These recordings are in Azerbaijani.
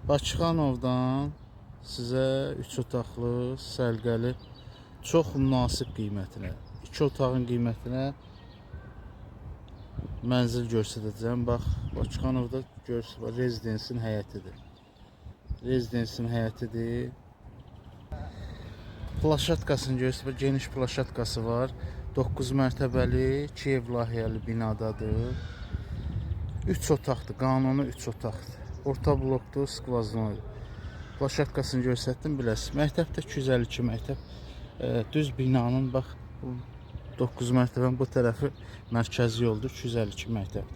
Bakıxanovdan sizə 3 otaqlı, səliqəli, çox münasib qiymətinə, 2 otağın qiymətinə mənzil göstərəcəm. Bax, Bakıxanovda görürsünüz, rezidensin həyətidir. Rezidensin həyətidir. Plaşatkasını görürsünüz, geniş plaşatkası var. 9 mərtəbəli, Kiyev layihəli binadadır. 3 otaqdır, qanuni 3 otaqdır. Orta blokdur, skvaznoydur. Plaşatkasını göstərdim, biləsiniz. Məktəb də 252 məktəb. Düz binanın, bax, 9 mərtəbənin bu tərəfi mərkəzi yoldur, 252 məktəb.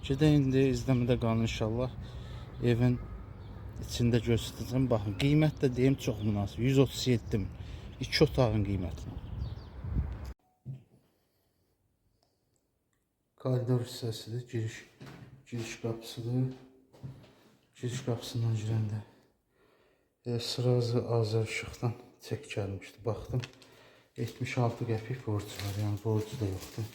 Gedək indi izləmədə qalın inşallah. Evin içində göstərəcəm. Baxın, qiymət də deyim çox münasib. 137 min. 2 otağın qiymətinə. Koridor hissəsidir, giriş qapısıdır. Giriş qapısından girəndə sırazı Azər işıqdan çek gəlmişdi. Baxdım, 76 qəpik borcu var, yəni borcu da yoxdur.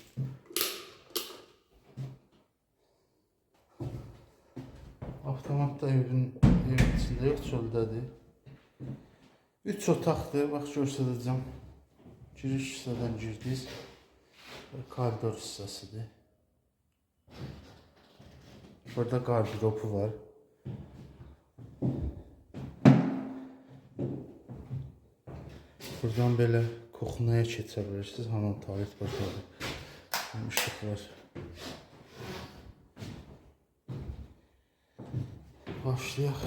Avtomat da evin içində yox, çöldədir. 3 otaqdır, bax göstərəcəm. Giriş hissədən girdiniz, koridor hissəsidir. Burada qardirobu var. Buradan belə kuxnaya keçə bilirsiniz. Hamam tualet buradadır. İşıq var. Başlayaq.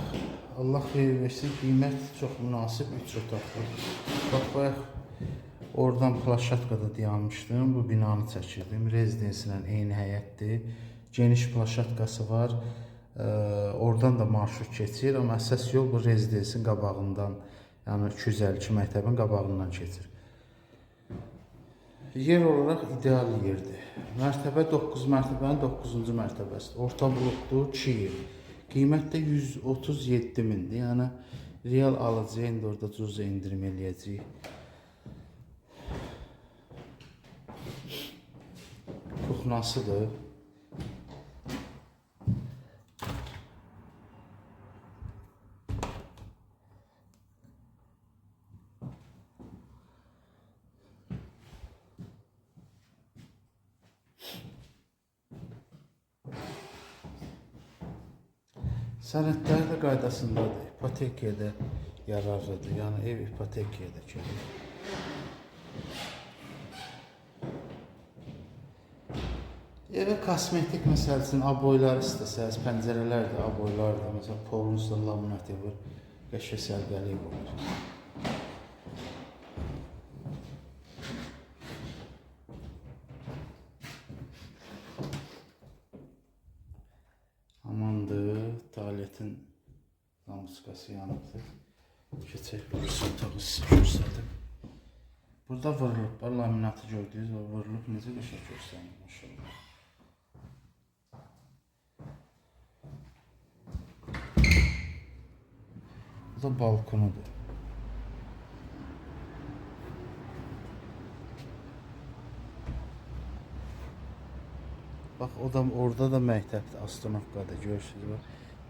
Allah xeyir versin. Qiymət çox münasib 3 otaqlı. Bax, bayaq oradan plaşatkada dayanmışdım. Bu binanı çəkirdim. Rezidensinlə eyni həyətdir. Geniş plaşatkası var. Oradan da marşrut keçir. Amma əsas yol bu rezidensin qabağından, yəni 252 məktəbin qabağından keçir. Yer olaraq ideal yerdir. Mərtəbə 9 mərtəbənin 9-cu mərtəbəsidir. Orta blokdur, 2 yer. Qiymət də 137 mindir. Yəni real alıcıya indi orada cüzə indirim eləyəcəyik. Kuxnasıdır. Sənədləri də qaydasındadır. İpotekaya da yararlıdır. Yəni ev ipotekaya da gelir. Evə kosmetik məsələsinin aboyları istəsəz, pəncərələr də aboylardır. Məsələn, polunuzda laminat var, qəşəng səliqəli olur. Amandır, tualetin lambuskası yanıbdır. Keçək, burası otağı sizə göstərdim. Burada vurulub, laminatı gördünüz, o vurulub, necə qəşəng göstərir, maşallah. Bu da balkonudur. Bax, orada da məktəbdir, Astanovkada görürsünüz. Bax,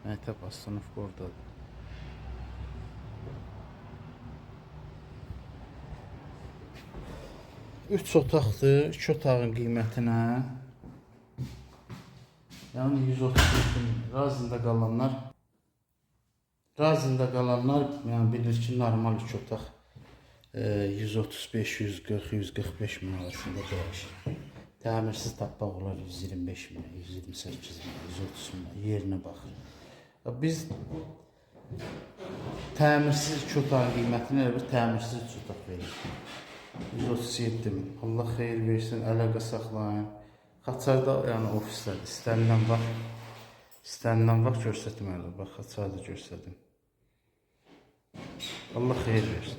məktəb Astanovka oradadır. Üç otaqdır, 2 otağın qiymətinə, yəni 137 min. Razında qalanlar yəni bilir ki, normal 2 otaq 135, 140, 145 min arasında dəyişir. Təmirsiz tapmaq olar 125 min, 128 min, 130 min, yerinə baxır. Biz təmirsiz 2 otağın qiymətinə elə bir təmirsiz 3 otaq veririk. 137 min. Allah xeyir versin, əlaqə saxlayın. Xaçarda, yəni ofislədir. İstənilən vaxt göstərdim. Bax, Xaçarda göstərdim. Allah xeyir versin.